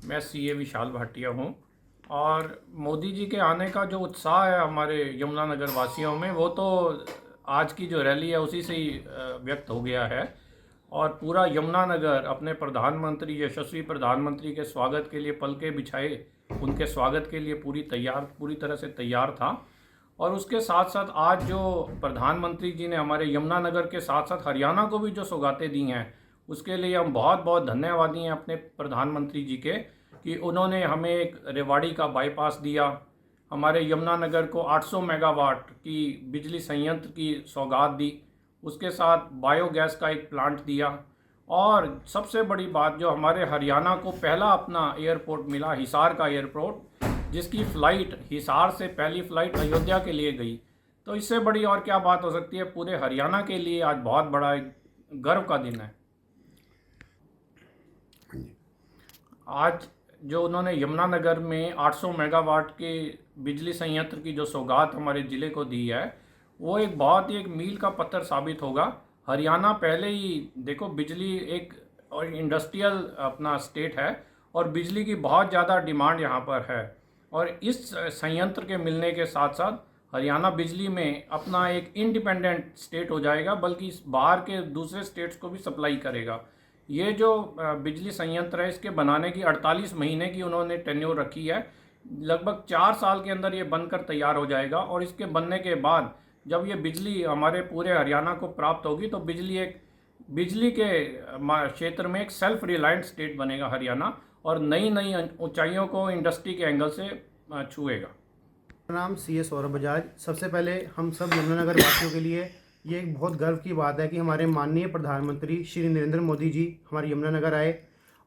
मैं सीए विशाल भाटिया हूँ। और मोदी जी के आने का जो उत्साह है हमारे यमुनानगर वासियों में, वो तो आज की जो रैली है उसी से ही व्यक्त हो गया है। और पूरा यमुनानगर अपने प्रधानमंत्री, यशस्वी प्रधानमंत्री के स्वागत के लिए पलके बिछाए, उनके स्वागत के लिए पूरी तरह से तैयार था। और उसके साथ साथ आज जो प्रधानमंत्री जी ने हमारे यमुनानगर के साथ साथ हरियाणा को भी जो सौगातें दी हैं, उसके लिए हम बहुत बहुत धन्यवादी हैं अपने प्रधानमंत्री जी के, कि उन्होंने हमें एक रेवाड़ी का बाईपास दिया, हमारे यमुनानगर को 800 मेगावाट की बिजली संयंत्र की सौगात दी, उसके साथ बायोगैस का एक प्लांट दिया। और सबसे बड़ी बात, जो हमारे हरियाणा को पहला अपना एयरपोर्ट मिला, हिसार का एयरपोर्ट, जिसकी फ़्लाइट हिसार से पहली फ़्लाइट अयोध्या के लिए गई। तो इससे बड़ी और क्या बात हो सकती है। पूरे हरियाणा के लिए आज बहुत बड़ा एक गर्व का दिन है। आज जो उन्होंने यमुनानगर में 800 मेगावाट के बिजली संयंत्र की जो सौगात हमारे ज़िले को दी है, वो एक बहुत ही एक मील का पत्थर साबित होगा। हरियाणा पहले ही देखो बिजली एक और इंडस्ट्रियल अपना स्टेट है, और बिजली की बहुत ज़्यादा डिमांड यहाँ पर है। और इस संयंत्र के मिलने के साथ साथ हरियाणा बिजली में अपना एक इंडिपेंडेंट स्टेट हो जाएगा, बल्कि बाहर के दूसरे स्टेट्स को भी सप्लाई करेगा। ये जो बिजली संयंत्र है, इसके बनाने की 48 महीने की उन्होंने टेन्योर रखी है। लगभग 4 साल के अंदर ये बनकर तैयार हो जाएगा। और इसके बनने के बाद जब ये बिजली हमारे पूरे हरियाणा को प्राप्त होगी, तो बिजली के क्षेत्र में एक सेल्फ रिलायंट स्टेट बनेगा हरियाणा, और नई नई ऊंचाइयों को इंडस्ट्री के एंगल से छुएगा। मेरा नाम सी सौरभ बजाज। सबसे पहले हम सब यमुनानगर वासियों के लिए ये एक बहुत गर्व की बात है कि हमारे माननीय प्रधानमंत्री श्री नरेंद्र मोदी जी हमारे यमुनानगर आए।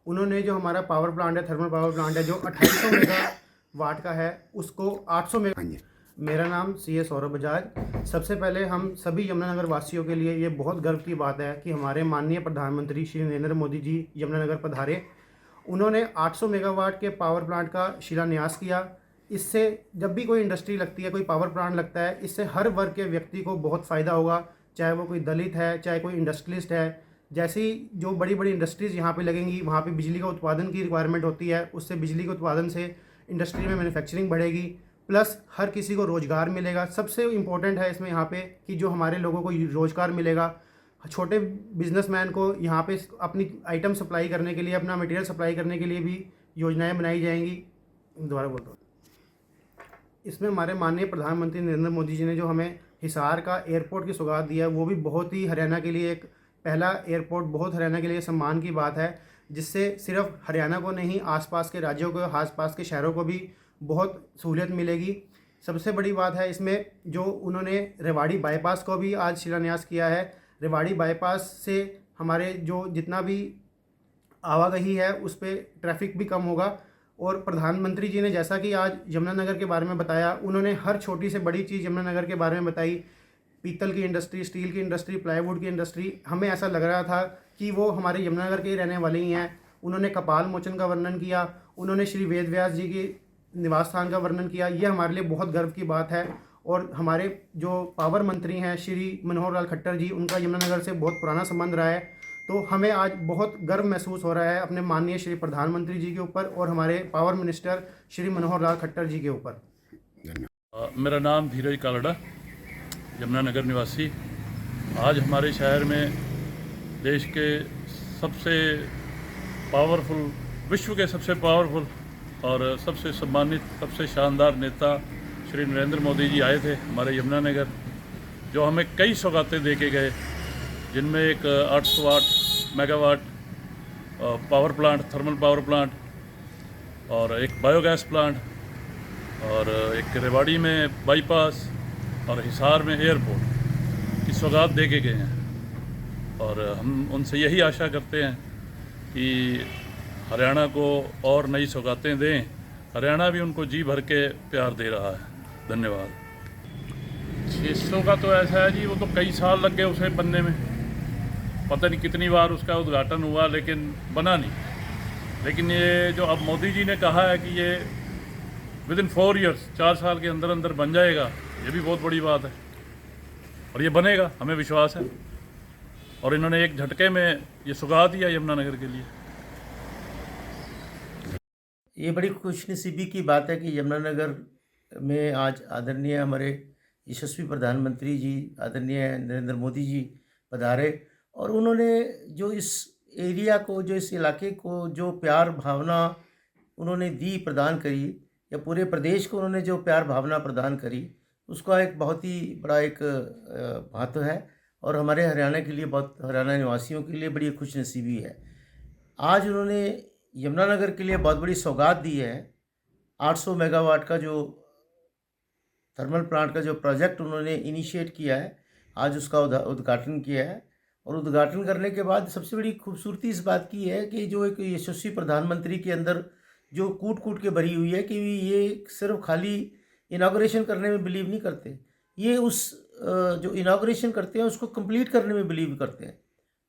उन्होंने जो हमारा पावर प्लांट है, थर्मल पावर प्लांट है, जो 2800 मेगावाट का है, उसको 800 मेगा। मेरा नाम सी सौरभ बजाज। सबसे पहले हम सभी यमुनानगर वासियों के लिए ये बहुत गर्व की बात है कि हमारे माननीय प्रधानमंत्री श्री नरेंद्र मोदी जी यमुनानगर पधारे। उन्होंने 800 मेगावाट के पावर प्लांट का शिलान्यास किया। इससे जब भी कोई इंडस्ट्री लगती है, कोई पावर प्लांट लगता है, इससे हर वर्ग के व्यक्ति को बहुत फ़ायदा होगा, चाहे वो कोई दलित है, चाहे कोई इंडस्ट्रियलिस्ट है। जैसी जो बड़ी बड़ी इंडस्ट्रीज़ यहाँ पे लगेंगी, वहाँ पे बिजली का उत्पादन की रिक्वायरमेंट होती है, उससे बिजली के उत्पादन से इंडस्ट्री में मैन्युफैक्चरिंग बढ़ेगी, प्लस हर किसी को रोज़गार मिलेगा। सबसे इम्पोर्टेंट है इसमें यहाँ पे कि जो हमारे लोगों को रोज़गार मिलेगा, छोटे बिजनेसमैन को यहाँ पे अपनी आइटम सप्लाई करने के लिए, अपना मटेरियल सप्लाई करने के लिए भी योजनाएं बनाई जाएंगी। दोबारा बोल रहा हूँ। इसमें हमारे माननीय प्रधानमंत्री नरेंद्र मोदी जी ने जो हमें हिसार का एयरपोर्ट की सौगात दिया, वो भी बहुत ही हरियाणा के लिए एक पहला एयरपोर्ट, बहुत हरियाणा के लिए सम्मान की बात है, जिससे सिर्फ हरियाणा को नहीं, आसपास के राज्यों को, आसपास के शहरों को भी बहुत सहूलियत मिलेगी। सबसे बड़ी बात है इसमें जो उन्होंने रेवाड़ी बाईपास को भी आज शिलान्यास किया है। रेवाड़ी बाईपास से हमारे जो जितना भी आवागही है उस पर ट्रैफिक भी कम होगा। और प्रधानमंत्री जी ने जैसा कि आज यमुनानगर के बारे में बताया, उन्होंने हर छोटी से बड़ी चीज़ यमुनानगर के बारे में बताई। पीतल की इंडस्ट्री, स्टील की इंडस्ट्री, प्लाईवुड की इंडस्ट्री, हमें ऐसा लग रहा था कि वो हमारे यमुनानगर के ही रहने वाले ही हैं। उन्होंने कपाल मोचन का वर्णन किया, उन्होंने श्री वेद व्यास जी की निवास स्थान का वर्णन किया। ये हमारे लिए बहुत गर्व की बात है। और हमारे जो पावर मंत्री हैं श्री मनोहर लाल खट्टर जी, उनका यमुनानगर से बहुत पुराना संबंध रहा है। तो हमें आज बहुत गर्व महसूस हो रहा है अपने माननीय श्री प्रधानमंत्री जी के ऊपर और हमारे पावर मिनिस्टर श्री मनोहर लाल खट्टर जी के ऊपर। मेरा नाम धीरज कालड़ा, यमुनानगर निवासी। आज हमारे शहर में देश के सबसे पावरफुल, विश्व के सबसे पावरफुल और सबसे सम्मानित, सबसे शानदार नेता श्री नरेंद्र मोदी जी आए थे हमारे यमुनानगर, जो हमें कई सौगातें दे के गए, जिनमें एक 808 megawatt power plant, thermal power plant, और एक बायोगैस प्लांट, और एक रेवाड़ी में बाईपास, और हिसार में एयरपोर्ट की सौगात दे के गए हैं। और हम उनसे यही आशा करते हैं कि हरियाणा को और नई सौगातें दें। हरियाणा भी उनको जी भर के प्यार दे रहा है। धन्यवाद। 600 का तो ऐसा है जी, वो तो कई साल लग गए उसे बनने में, पता नहीं कितनी बार उसका उद्घाटन हुआ, लेकिन बना नहीं। लेकिन ये जो अब मोदी जी ने कहा है कि ये विदिन 4 ईयर्स, 4 साल के अंदर अंदर बन जाएगा, ये भी बहुत बड़ी बात है। और ये बनेगा, हमें विश्वास है। और इन्होंने एक झटके में ये सुगा दिया यमुनानगर के लिए। ये बड़ी खुशनसीबी की बात है कि यमुनानगर में आज आदरणीय हमारे यशस्वी प्रधानमंत्री जी आदरणीय नरेंद्र मोदी जी पधारे और उन्होंने जो इस एरिया को, जो इस इलाके को जो प्यार भावना उन्होंने दी, प्रदान करी, या पूरे प्रदेश को उन्होंने जो प्यार भावना प्रदान करी, उसका एक बहुत ही बड़ा एक महत्व है और हमारे हरियाणा के लिए, बहुत हरियाणा निवासियों के लिए बड़ी खुशनसीबी है। आज उन्होंने यमुनानगर के लिए बहुत बड़ी सौगात दी है। 800 मेगावाट का जो थर्मल प्लांट का जो प्रोजेक्ट उन्होंने इनिशिएट किया है, आज उसका उद्घाटन किया है। और उद्घाटन करने के बाद सबसे बड़ी खूबसूरती इस बात की है कि जो एक यशस्वी प्रधानमंत्री के अंदर जो कूट कूट के भरी हुई है कि ये सिर्फ खाली इनाग्रेशन करने में बिलीव नहीं करते, ये उस जो इनाग्रेशन करते हैं उसको कंप्लीट करने में बिलीव करते हैं।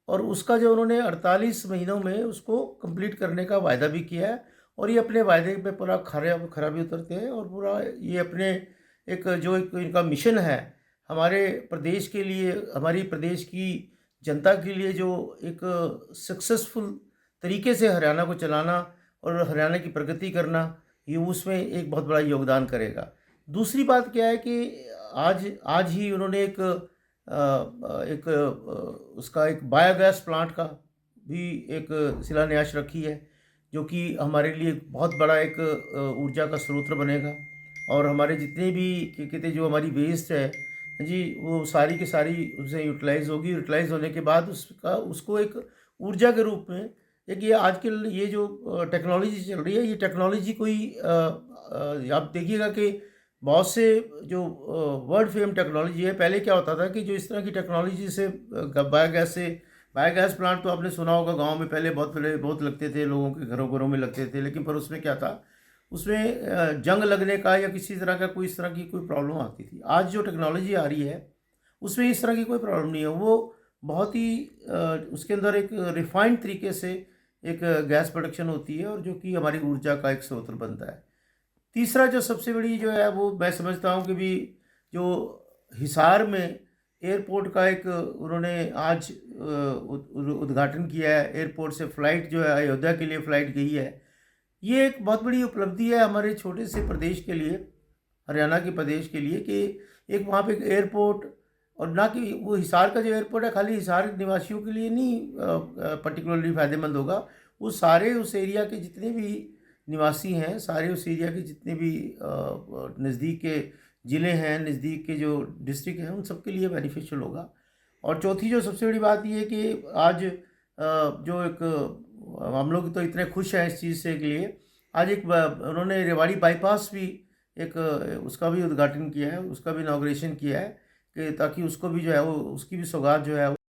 और उसका जो उन्होंने 48 महीनों में उसको कंप्लीट करने का वायदा भी किया है और ये अपने वायदे पे पूरा खरा भी उतरते हैं और पूरा ये अपने एक जो एक इनका मिशन है हमारे प्रदेश के लिए, हमारी प्रदेश की जनता के लिए, जो एक सक्सेसफुल तरीके से हरियाणा को चलाना और हरियाणा की प्रगति करना, ये उसमें एक बहुत बड़ा योगदान करेगा। दूसरी बात क्या है कि आज ही उन्होंने उसका एक बायोगैस प्लांट का भी एक शिलान्यास रखी है, जो कि हमारे लिए बहुत बड़ा एक ऊर्जा का स्रोत बनेगा और हमारे जितने भी कहते जो हमारी वेस्ट है जी, वो सारी की सारी उससे यूटिलाइज़ होगी। यूटिलाइज़ होने के बाद उसको एक ऊर्जा के रूप में, एक ये आजकल ये जो टेक्नोलॉजी चल रही है, ये टेक्नोलॉजी कोई आप देखिएगा कि बहुत से जो वर्ल्ड फेम टेक्नोलॉजी है, पहले क्या होता था कि जो इस तरह की टेक्नोलॉजी से बायोगैस प्लांट तो आपने सुना होगा, गांव में पहले बहुत लगते थे, लोगों के घरों में लगते थे, लेकिन पर उसमें क्या था, उसमें जंग लगने का या किसी तरह का कोई इस तरह की कोई प्रॉब्लम आती थी। आज जो टेक्नोलॉजी आ रही है उसमें इस तरह की कोई प्रॉब्लम नहीं है, वो बहुत ही उसके अंदर एक रिफाइंड तरीके से एक गैस प्रोडक्शन होती है और जो कि हमारी ऊर्जा का एक स्रोत बनता है। तीसरा जो सबसे बड़ी जो है वो मैं समझता हूँ कि भी जो हिसार में एयरपोर्ट का एक उन्होंने आज उद्घाटन किया है। एयरपोर्ट से फ़्लाइट जो है अयोध्या के लिए फ़्लाइट गई है। ये एक बहुत बड़ी उपलब्धि है हमारे छोटे से प्रदेश के लिए, हरियाणा के प्रदेश के लिए, कि एक वहाँ पे एक एयरपोर्ट, और ना कि वो हिसार का जो एयरपोर्ट है खाली हिसार निवासियों के लिए नहीं पर्टिकुलरली फ़ायदेमंद होगा, वो सारे उस एरिया के जितने भी निवासी हैं, सारे उस एरिया के जितने भी नज़दीक के ज़िले हैं, नज़दीक के जो डिस्ट्रिक्ट हैं, उन सब के लिए बेनिफिशियल होगा। और चौथी जो सबसे बड़ी बात ये है कि आज जो एक हम लोग तो इतने खुश हैं इस चीज़ से के लिए, आज एक उन्होंने रेवाड़ी बाईपास भी एक उसका भी उद्घाटन किया है, उसका भी इनॉग्रेशन किया है, कि ताकि उसको भी जो है वो उसकी भी सौगात जो है